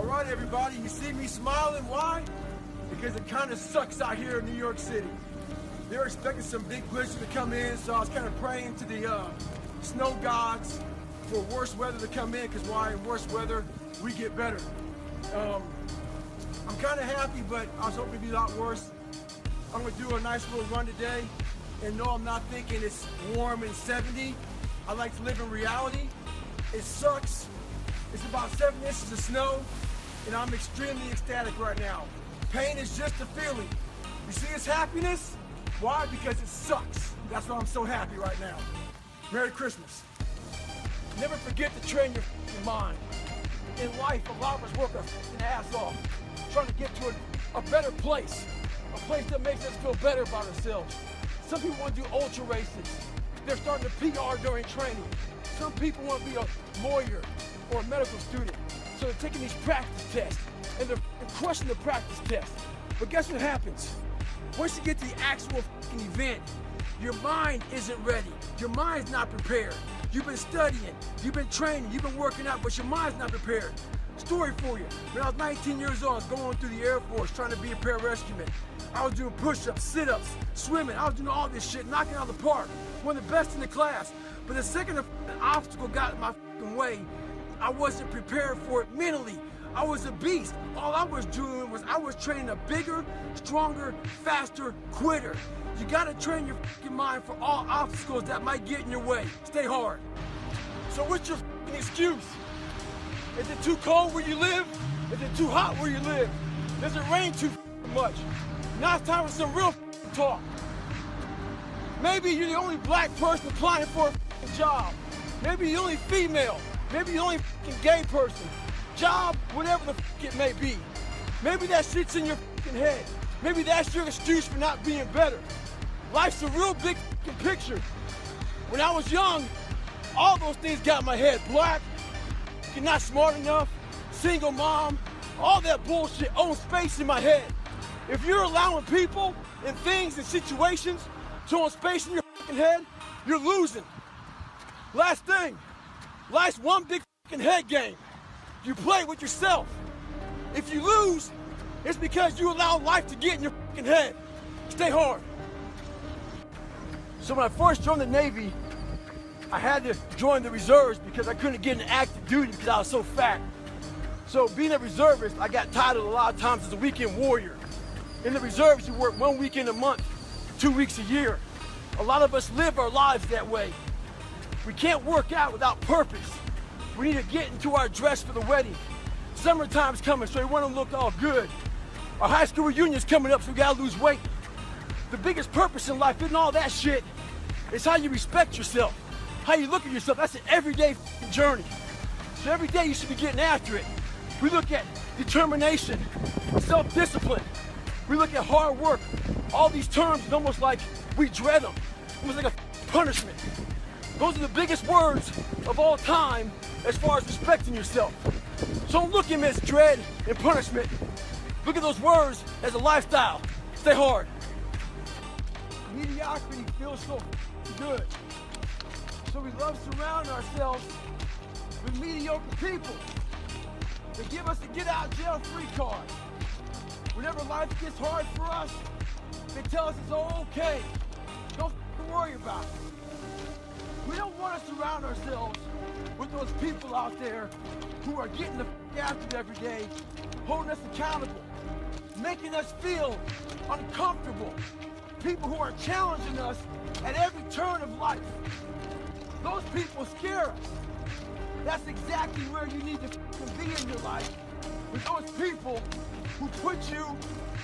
right, everybody, you see me smiling. Why? Because it kind of sucks out here in New York City. They're expecting some big blizzard to come in, so I was kind of praying to the snow gods for worse weather to come in, because why? In worse weather, we get better. I'm kind of happy, but I was hoping it'd be a lot worse. I'm gonna do a nice little run today, and no, I'm not thinking it's warm and 70. I like to live in reality. It sucks. It's about 7 inches of snow, and I'm extremely ecstatic right now. Pain is just a feeling. You see this happiness? Why? Because it sucks. That's why I'm so happy right now. Merry Christmas. Never forget to train your mind. In life, a lot of us work our ass off, trying to get to a better place. A place that makes us feel better about ourselves. Some people want to do ultra races. They're starting to PR during training. Some people want to be a lawyer or a medical student. So they're taking these practice tests, and they're crushing the practice test. But guess what happens? Once you get to the actual event, your mind isn't ready. Your mind's not prepared. You've been studying, you've been training, you've been working out, but your mind's not prepared. Story for you. When I was 19 years old, I was going through the Air Force trying to be a pararescueman. I was doing push-ups, sit-ups, swimming. I was doing all this shit, knocking out of the park. One of the best in the class. But the second an obstacle got in my way, I wasn't prepared for it mentally. I was a beast. All I was doing was I was training a bigger, stronger, faster quitter. You gotta train your mind for all obstacles that might get in your way. Stay hard. So what's your excuse? Is it too cold where you live? Is it too hot where you live? Does it rain too much? Now it's time for some real talk. Maybe you're the only black person applying for a job. Maybe you're the only female. Maybe you're the only gay person. Job, whatever the it may be. Maybe that shit's in your head. Maybe that's your excuse for not being better. Life's a real big picture. When I was young, all those things got in my head. Black, you're not smart enough, single mom, all that bullshit owns space in my head. If you're allowing people and things and situations to own space in your head, you're losing. Last thing, life's one big head game. You play with yourself. If you lose, it's because you allow life to get in your head. Stay hard. So when I first joined the Navy, I had to join the reserves because I couldn't get into active duty because I was so fat. So being a reservist, I got titled a lot of times as a weekend warrior. In the reserves, you work 1 weekend a month, 2 weeks a year. A lot of us live our lives that way. We can't work out without purpose. We need to get into our dress for the wedding. Summertime's coming, so we want to look all good. Our high school reunion's coming up, so we gotta lose weight. The biggest purpose in life isn't all that shit. It's how you respect yourself, how you look at yourself. That's an everyday journey. So every day you should be getting after it. We look at determination, self-discipline. We look at hard work. All these terms, it's almost like we dread them. Almost like a punishment. Those are the biggest words of all time as far as respecting yourself. So don't look at them as dread and punishment. Look at those words as a lifestyle. Stay hard. Mediocrity feels so good. So we love surrounding ourselves with mediocre people. They give us a get out of jail free card. Whenever life gets hard for us, they tell us it's all okay. Don't worry about it. We don't want to surround ourselves with those people out there who are getting the after it every day, holding us accountable, making us feel uncomfortable. People who are challenging us at every turn of life. Those people scare us. That's exactly where you need to be in your life, with those people who put you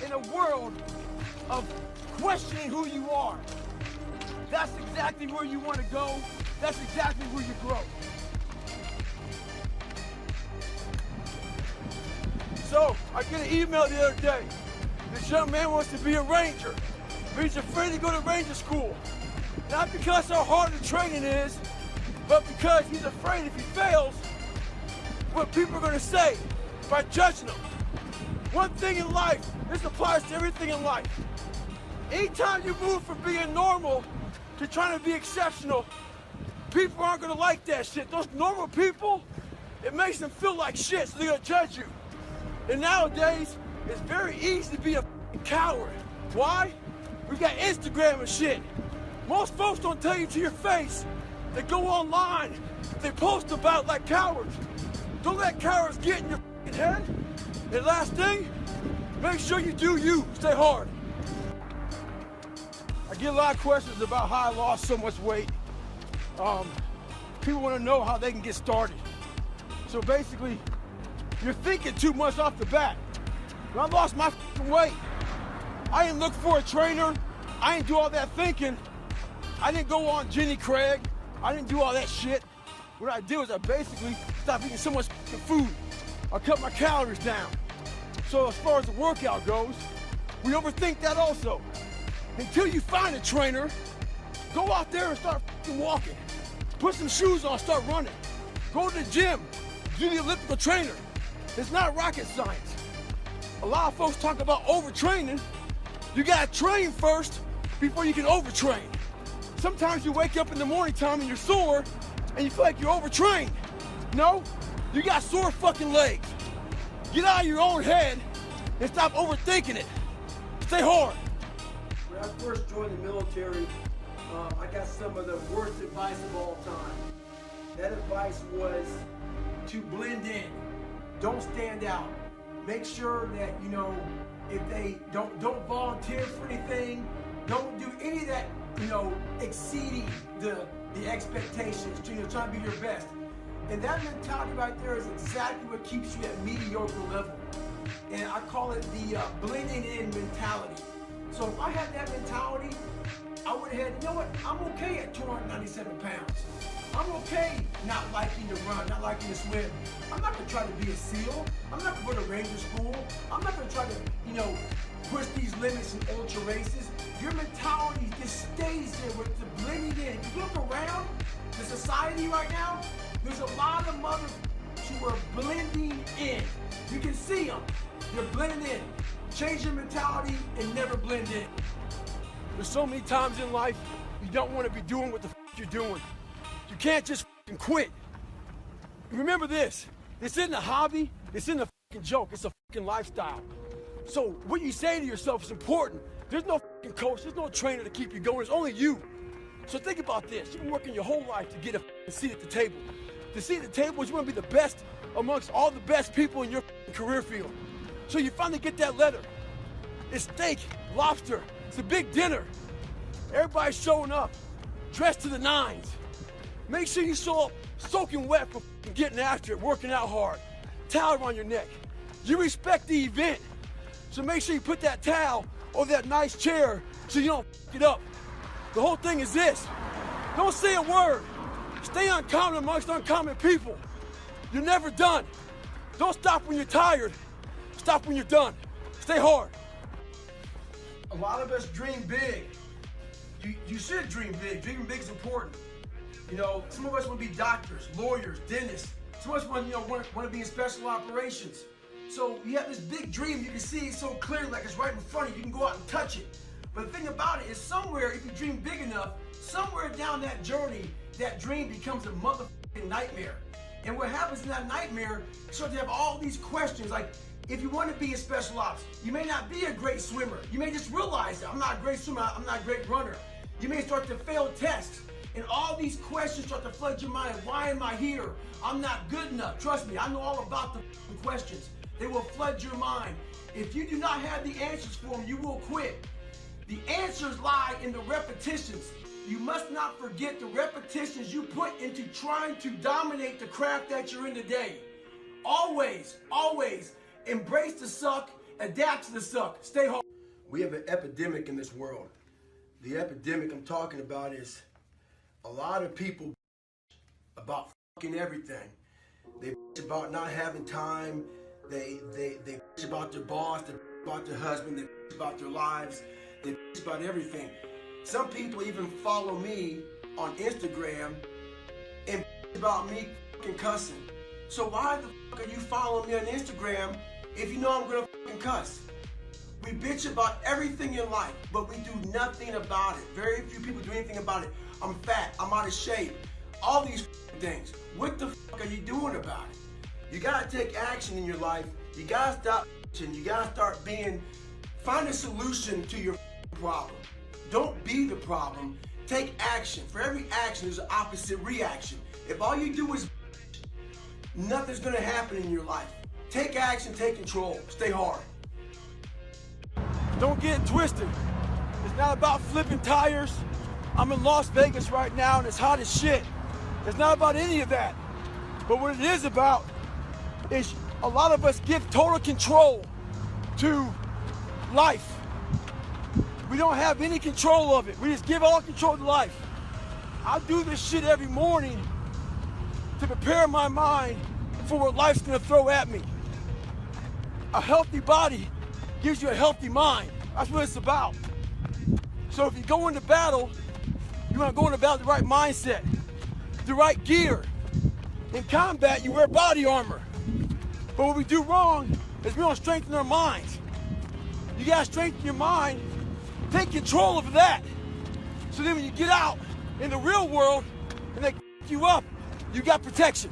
in a world of questioning who you are. That's exactly where you want to go. That's exactly where you grow. So, I get an email the other day. This young man wants to be a ranger, but he's afraid to go to ranger school. Not because how hard the training is, but because he's afraid if he fails, what people are going to say by judging him. One thing in life, this applies to everything in life. Anytime you move from being normal to trying to be exceptional, people aren't going to like that shit. Those normal people, it makes them feel like shit, so they're going to judge you. And nowadays, it's very easy to be a coward. Why? We got Instagram and shit. Most folks don't tell you to your face. They go online, they post about like cowards. Don't let cowards get in your head. And last thing, make sure you do you. Stay hard. I get a lot of questions about how I lost so much weight. People want to know how they can get started. So basically, you're thinking too much off the bat. When I lost my weight, I didn't look for a trainer. I didn't do all that thinking. I didn't go on Jenny Craig. I didn't do all that shit. What I did was I basically stopped eating so much food. I cut my calories down. So as far as the workout goes, we overthink that also. Until you find a trainer, go out there and start walking. Put some shoes on, start running. Go to the gym, do the elliptical trainer. It's not rocket science. A lot of folks talk about overtraining. You gotta train first before you can overtrain. Sometimes you wake up in the morning time and you're sore and you feel like you're overtrained. No, you got sore fucking legs. Get out of your own head and stop overthinking it. Stay hard. When I first joined the military, I got some of the worst advice of all time. That advice was to blend in. Don't stand out. Make sure that, you know, if they don't volunteer for anything, don't do any of that, you know, exceeding the expectations, you know, trying to be your best. And that mentality right there is exactly what keeps you at mediocre level. And I call it the blending in mentality. So if I had that mentality, I would have had, you know what, I'm okay at 297 pounds. I'm okay not liking to run, not liking to swim. I'm not gonna try to be a SEAL. I'm not gonna go to Ranger School. I'm not gonna try to, you know, push these limits in ultra races. Your mentality just stays there with the blending in. If you look around the society right now, there's a lot of motherfuckers who are blending in. You can see them. They're blending in. Change your mentality and never blend in. There's so many times in life you don't want to be doing what the you're doing. You can't just quit. Remember this. This isn't a hobby. This isn't a joke. It's a lifestyle. So what you say to yourself is important. There's no coach. There's no trainer to keep you going. It's only you. So think about this. You've been working your whole life to get a seat at the table. The seat at the table is you want to be the best amongst all the best people in your career field. So you finally get that letter. It's steak, lobster. It's a big dinner. Everybody's showing up, dressed to the nines. Make sure you show up soaking wet for getting after it, working out hard. Towel around your neck. You respect the event. So make sure you put that towel over that nice chair so you don't f it up. The whole thing is this. Don't say a word. Stay uncommon amongst uncommon people. You're never done. Don't stop when you're tired. Stop when you're done. Stay hard. A lot of us dream big. You should dream big. Dreaming big is important. You know, some of us want to be doctors, lawyers, dentists. Some of us want to be in special operations. So you have this big dream, you can see it so clearly, like it's right in front of you. You can go out and touch it. But the thing about it is somewhere, if you dream big enough, somewhere down that journey, that dream becomes a motherfucking nightmare. And what happens in that nightmare, you start to have all these questions, like if you want to be in special ops, you may not be a great swimmer. You may just realize that I'm not a great swimmer, I'm not a great runner. You may start to fail tests. And all these questions start to flood your mind. Why am I here? I'm not good enough. Trust me, I know all about the questions. They will flood your mind. If you do not have the answers for them, you will quit. The answers lie in the repetitions. You must not forget the repetitions you put into trying to dominate the craft that you're in today. Always, always embrace the suck, adapt to the suck, stay hard. We have an epidemic in this world. The epidemic I'm talking about is a lot of people about fucking everything. They about not having time. They about their boss. They about their husband. They about their lives. They about everything. Some people even follow me on Instagram and about me fucking cussing. So why the fuck are you following me on Instagram if you know I'm gonna fucking cuss? We bitch about everything in life, but we do nothing about it. Very few people do anything about it. I'm fat, I'm out of shape, all these things. What the fuck are you doing about it? You gotta take action in your life. You gotta stop and you gotta start find a solution to your problem. Don't be the problem. Take action. For every action, there's an opposite reaction. If all you do is nothing's gonna happen in your life. Take action, take control, stay hard. Don't get it twisted. It's not about flipping tires. I'm in Las Vegas right now and it's hot as shit. It's not about any of that. But what it is about is a lot of us give total control to life. We don't have any control of it. We just give all control to life. I do this shit every morning to prepare my mind for what life's gonna throw at me. A healthy body gives you a healthy mind. That's what it's about. So if you go into battle, you wanna go into battle with the right mindset, the right gear. In combat, you wear body armor. But what we do wrong is we don't strengthen our minds. You gotta strengthen your mind, take control of that. So then when you get out in the real world and they you up, you got protection.